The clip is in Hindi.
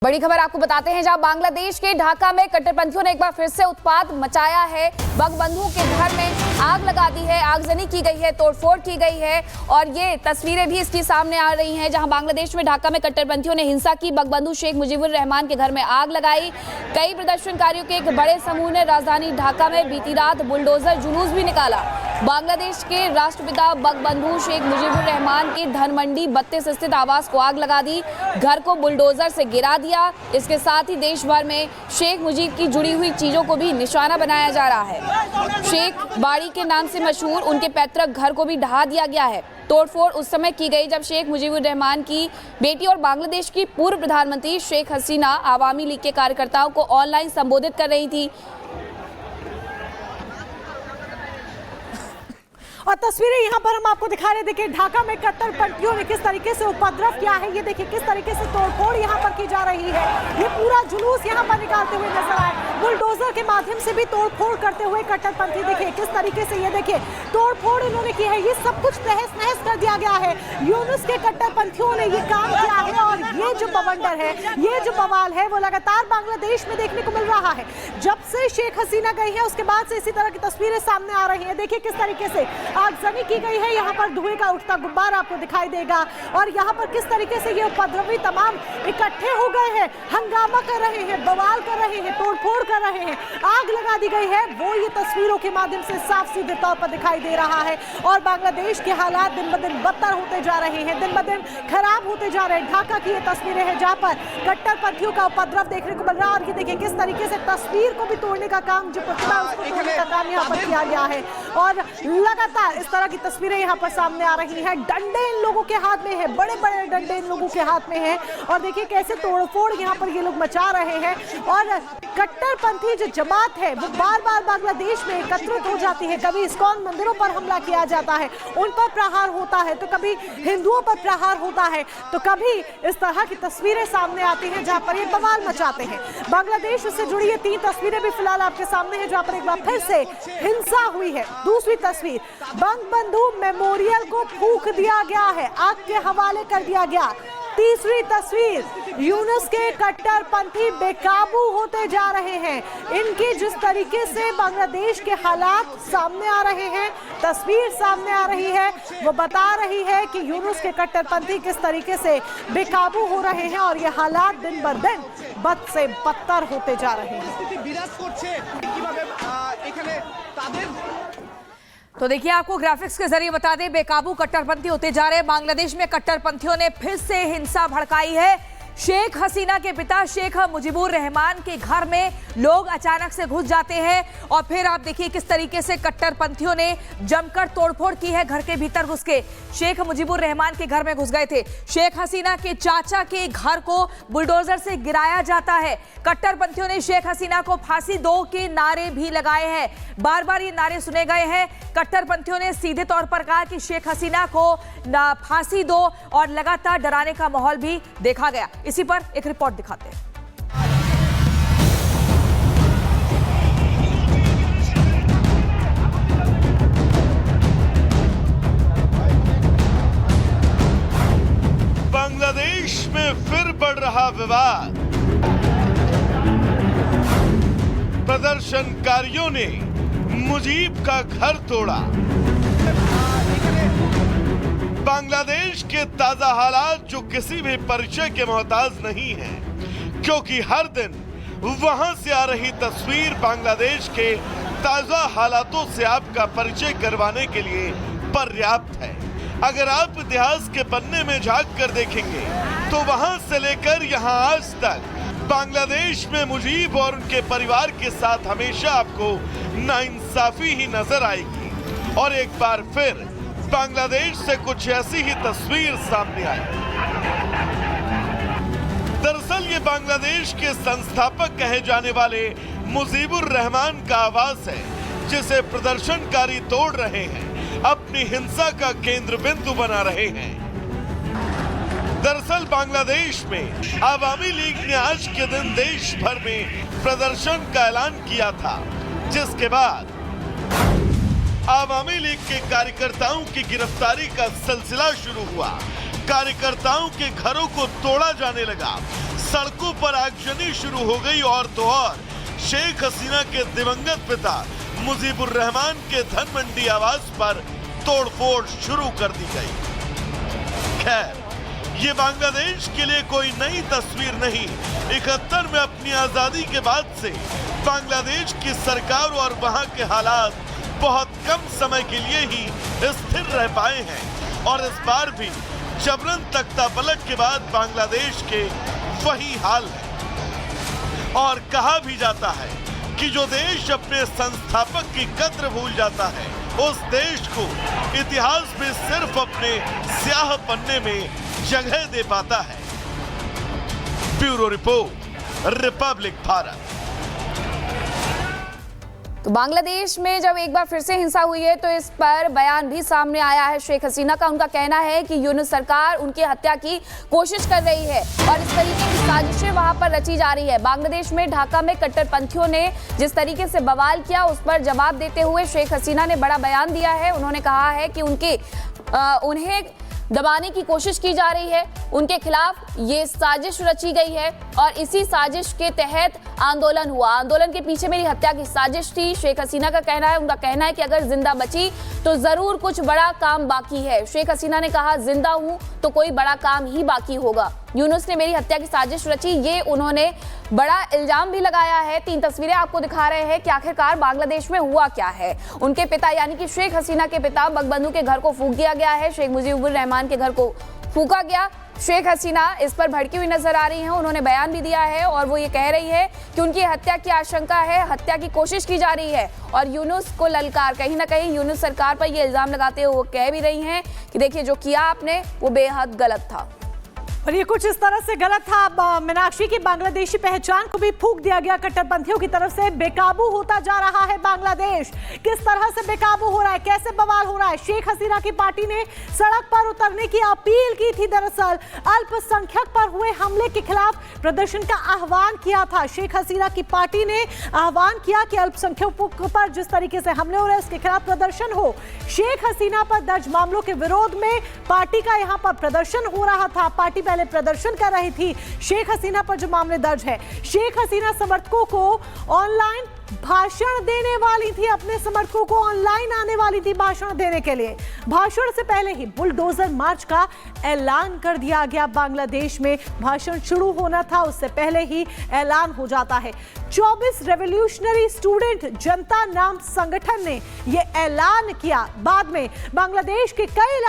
बड़ी खबर आपको बताते हैं, जहां बांग्लादेश के ढाका में कट्टरपंथियों ने एक बार फिर से उत्पात मचाया है। बंगबंधु के घर में आग लगा दी है, आगजनी की गई है, तोड़फोड़ की गई है और ये तस्वीरें भी इसकी सामने आ रही हैं, जहां बांग्लादेश में ढाका में कट्टरपंथियों ने हिंसा की। बंगबंधु शेख मुजीबुर रहमान के घर में आग लगाई। कई प्रदर्शनकारियों के एक बड़े समूह ने राजधानी ढाका में बीती रात बुलडोजर जुलूस भी निकाला। बांग्लादेश के राष्ट्रपिता बंगबंधु शेख मुजीबुर रहमान की धनमंडी 32 स्थित आवास को आग लगा दी, घर को बुलडोजर से गिरा दिया। इसके साथ ही देश भर में शेख मुजीब की जुड़ी हुई चीजों को भी निशाना बनाया जा रहा है। शेख बाड़ी के नाम से मशहूर उनके पैतृक घर को भी ढहा दिया गया है। तोड़फोड़ उस समय की गई जब शेख मुजीबुर रहमान की बेटी और बांग्लादेश की पूर्व प्रधानमंत्री शेख हसीना आवामी लीग के कार्यकर्ताओं को ऑनलाइन संबोधित कर रही थी। और तस्वीरें यहाँ पर हम आपको दिखा रहे, देखिए ढाका में कट्टरपंथियों ने किस तरीके से उपद्रव किया है। ये देखिए किस तरीके से तोड़फोड़ यहाँ पर की जा रही है। ये पूरा जुलूस यहाँ पर निकालते हुए नजर आए, बुलडोजर के माध्यम से भी तोड़फोड़ करते हुए कट्टरपंथी। देखिए किस तरीके से, ये देखिए तोड़फोड़ इन्होंने की है। ये सब कुछ तहस नहस कर दिया गया है। यूनुस के कट्टरपंथियों ने ये काम किया है और ये जो बवंडर है, ये जो बवाल है, वो लगातार बांग्लादेश में देखने को मिल रहा है। जब से शेख हसीना गई है उसके बाद से इसी तरह की तस्वीरें सामने आ रही है। देखिए किस तरीके से आगजनी की गई है, यहाँ पर धुएं का उठता गुब्बार आपको दिखाई देगा और यहाँ पर किस तरीके से ये उपद्रवी तमाम इकट्ठे हो गए हैं, हंगामा कर रहे हैं, बवाल कर रहे हैं, तोड़फोड़ कर रहे हैं, आग लगा दी गई है। वो ये तस्वीरों के माध्यम से साफ सीधे तौर पर दिखाई दे रहा है और बांग्लादेश के हालात दिन ब दिन बदतर होते जा रहे हैं, दिन ब दिन खराब होते जा रहे हैं। ढाका की ये तस्वीरें हैं जहाँ पर कट्टरपंथियों का उपद्रव देखने को मिल रहा है और ये देखिए किस तरीके से तस्वीर को भी तोड़ने का काम, जो पुतला उसको तोड़ने का काम यहाँ पर किया गया है और लगातार इस तरह की तस्वीरें यहाँ पर सामने आ रही हैं। डंडे इन लोगों के हाथ में है, बड़े बड़े डंडे इन लोगों के हाथ में हैं और देखिए कैसे तोड़फोड़ यहाँ पर ये लोग मचा रहे हैं। और कट्टरपंथी जो जमात है वो बार बार बांग्लादेश में एकत्रित हो जाती है। कभी इस्कॉन मंदिरों पर हमला किया जाता है, उन पर प्रहार होता है, तो कभी हिंदुओं पर प्रहार होता है, तो कभी इस तरह की तस्वीरें सामने आती हैं जहाँ पर ये बवाल मचाते हैं। बांग्लादेश से जुड़ी ये 3 तस्वीरें भी फिलहाल आपके सामने है जहाँ पर एक बार फिर से हिंसा हुई है। दूसरी तस्वीर, बंगबंधु मेमोरियल को फूंक दिया गया है, आग के हवाले कर दिया गया। तीसरी तस्वीर, यूनुस के कट्टरपंथी बेकाबू होते जा रहे हैं। इनके जिस तरीके से बांग्लादेश के हालात सामने आ रहे हैं, तस्वीर सामने आ रही है, वो बता रही है कि यूनुस के कट्टरपंथी किस तरीके से बेकाबू हो रहे हैं और ये हालात दिन ब दिन बद से बदतर होते जा रहे हैं। तो देखिए, आपको ग्राफिक्स के जरिए बता दें, बेकाबू कट्टरपंथी होते जा रहे हैं। बांग्लादेश में कट्टरपंथियों ने फिर से हिंसा भड़काई है। शेख हसीना के पिता शेख मुजीबुर रहमान के घर में लोग अचानक से घुस जाते हैं और फिर आप देखिए किस तरीके से कट्टरपंथियों ने जमकर तोड़फोड़ की है। घर के भीतर घुस के शेख मुजीबुर रहमान के घर में घुस गए थे। शेख हसीना के चाचा के घर को बुलडोजर से गिराया जाता है। कट्टरपंथियों ने शेख हसीना को फांसी दो के नारे भी लगाए हैं। बार बार ये नारे सुने गए हैं। कट्टरपंथियों ने सीधे तौर पर कहा कि शेख हसीना को फांसी दो और लगातार डराने का माहौल भी देखा गया। इसी पर एक रिपोर्ट दिखाते हैं। बांग्लादेश में फिर बढ़ रहा विवाद। प्रदर्शनकारियों ने मुजीब का घर तोड़ा। बांग्लादेश के ताजा हालात जो किसी भी परिचय के मोहताज नहीं हैं, क्योंकि हर दिन वहां से आ रही तस्वीर बांग्लादेश के ताजा हालातों से आपका परिचय करवाने के लिए पर्याप्त है। अगर आप इतिहास के पन्ने में झांक कर देखेंगे तो वहां से लेकर यहां आज तक बांग्लादेश में मुजीब और उनके परिवार के साथ हमेशा आपको नाइंसाफी ही नजर आएगी। और एक बार फिर बांग्लादेश से कुछ ऐसी ही तस्वीर सामने आई। दरअसल ये बांग्लादेश के संस्थापक कहे जाने वाले मुजीबुर रहमान का आवास है, जिसे प्रदर्शनकारी तोड़ रहे हैं, अपनी हिंसा का केंद्र बिंदु बना रहे हैं। दरअसल बांग्लादेश में आवामी लीग ने आज के दिन देश भर में प्रदर्शन का ऐलान किया था, जिसके बाद आवामी लीग के कार्यकर्ताओं की गिरफ्तारी का सिलसिला शुरू हुआ। कार्यकर्ताओं के घरों को तोड़ा जाने लगा, सड़कों पर आगजनी शुरू हो गई और तो और शेख हसीना के दिवंगत पिता मुजीबुर रहमान के धनमंडी आवास पर तोड़फोड़ शुरू कर दी गई। खैर, ये बांग्लादेश के लिए कोई नई तस्वीर नहीं। 71 में अपनी आजादी के बाद से बांग्लादेश की सरकार और वहां के हालात बहुत कम समय के लिए ही स्थिर रह पाए हैं और इस बार भी जबरन तख्ता पलट के बाद बांग्लादेश के वही हाल है। और कहा भी जाता है कि जो देश अपने संस्थापक की कद्र भूल जाता है, उस देश को इतिहास में सिर्फ अपने स्याह पन्ने में जगह दे पाता है। Bureau report, Republic Bharat. तो बांग्लादेश में जब एक बार फिर से हिंसा हुई है तो इस पर बयान भी सामने आया है शेख हसीना का। उनका कहना है कि यूनुस सरकार उनकी हत्या की कोशिश कर रही है और इस तरीके की साजिशें वहां पर रची जा रही है। बांग्लादेश में ढाका में कट्टरपंथियों ने जिस तरीके से बवाल किया, उस पर जवाब देते हुए शेख हसीना ने बड़ा बयान दिया है। उन्होंने कहा है कि उन्हें दबाने की कोशिश की जा रही है, उनके खिलाफ ये साजिश रची गई है और इसी साजिश के तहत आंदोलन हुआ। आंदोलन के पीछे मेरी हत्या की साजिश थी, शेख हसीना का कहना है। उनका कहना है कि अगर जिंदा बची तो जरूर कुछ बड़ा काम बाकी है। शेख हसीना ने कहा, जिंदा हूं तो कोई बड़ा काम ही बाकी होगा। यूनुस ने मेरी हत्या की साजिश रची, ये उन्होंने बड़ा इल्जाम भी लगाया है। 3 तस्वीरें आपको दिखा रहे हैं कि आखिरकार बांग्लादेश में हुआ क्या है। उनके पिता यानी कि शेख हसीना के पिता बगबंधु के घर को फूंक दिया गया है, शेख मुजीबुर रहमान के घर को फूंका गया। शेख हसीना इस पर भड़की हुई नजर आ रही हैं। उन्होंने बयान भी दिया है और वो ये कह रही है कि उनकी हत्या की आशंका है, हत्या की कोशिश की जा रही है और यूनुस को ललकार, कहीं ना कहीं यूनुस सरकार पर ये इल्जाम लगाते हुए वो कह भी रही हैं कि देखिए जो किया आपने वो बेहद गलत था। और ये कुछ इस तरह से गलत था मीनाक्षी की बांग्लादेशी पहचान को भी फूंक दिया गया कट्टरपंथियों की तरफ से। बेकाबू होता जा रहा है बांग्लादेश। किस तरह से बेकाबू हो रहा है, कैसे बवाल हो रहा है। शेख हसीना की पार्टी ने सड़क पर उतरने की अपील की थी। दरअसल अल्पसंख्यक पर हुए हमले के खिलाफ प्रदर्शन का आह्वान किया था। शेख हसीना की पार्टी ने आह्वान किया कि अल्पसंख्यकों पर जिस तरीके से हमले हो रहे हैं उसके खिलाफ प्रदर्शन हो। शेख हसीना पर दर्ज मामलों के विरोध में पार्टी का यहाँ पर प्रदर्शन हो रहा था। पार्टी पहले प्रदर्शन कर रही थी शेख हसीना पर जो मामले दर्ज है। शेख हसीना समर्थकों को ऑनलाइन भाषण देने वाली थी, अपने समर्थकों को ऑनलाइन आने वाली थी भाषण देने के लिए। भाषण से पहले ही बुलडोजर मार्च का ऐलान कर दिया गया। बांग्लादेश में भाषण शुरू होना था, उससे पहले ही ऐलान हो जाता है। 24 रेवोल्यूशनरी स्टूडेंट जनता नाम संगठन ने यह ऐलान किया। बाद में बांग्लादेश के कई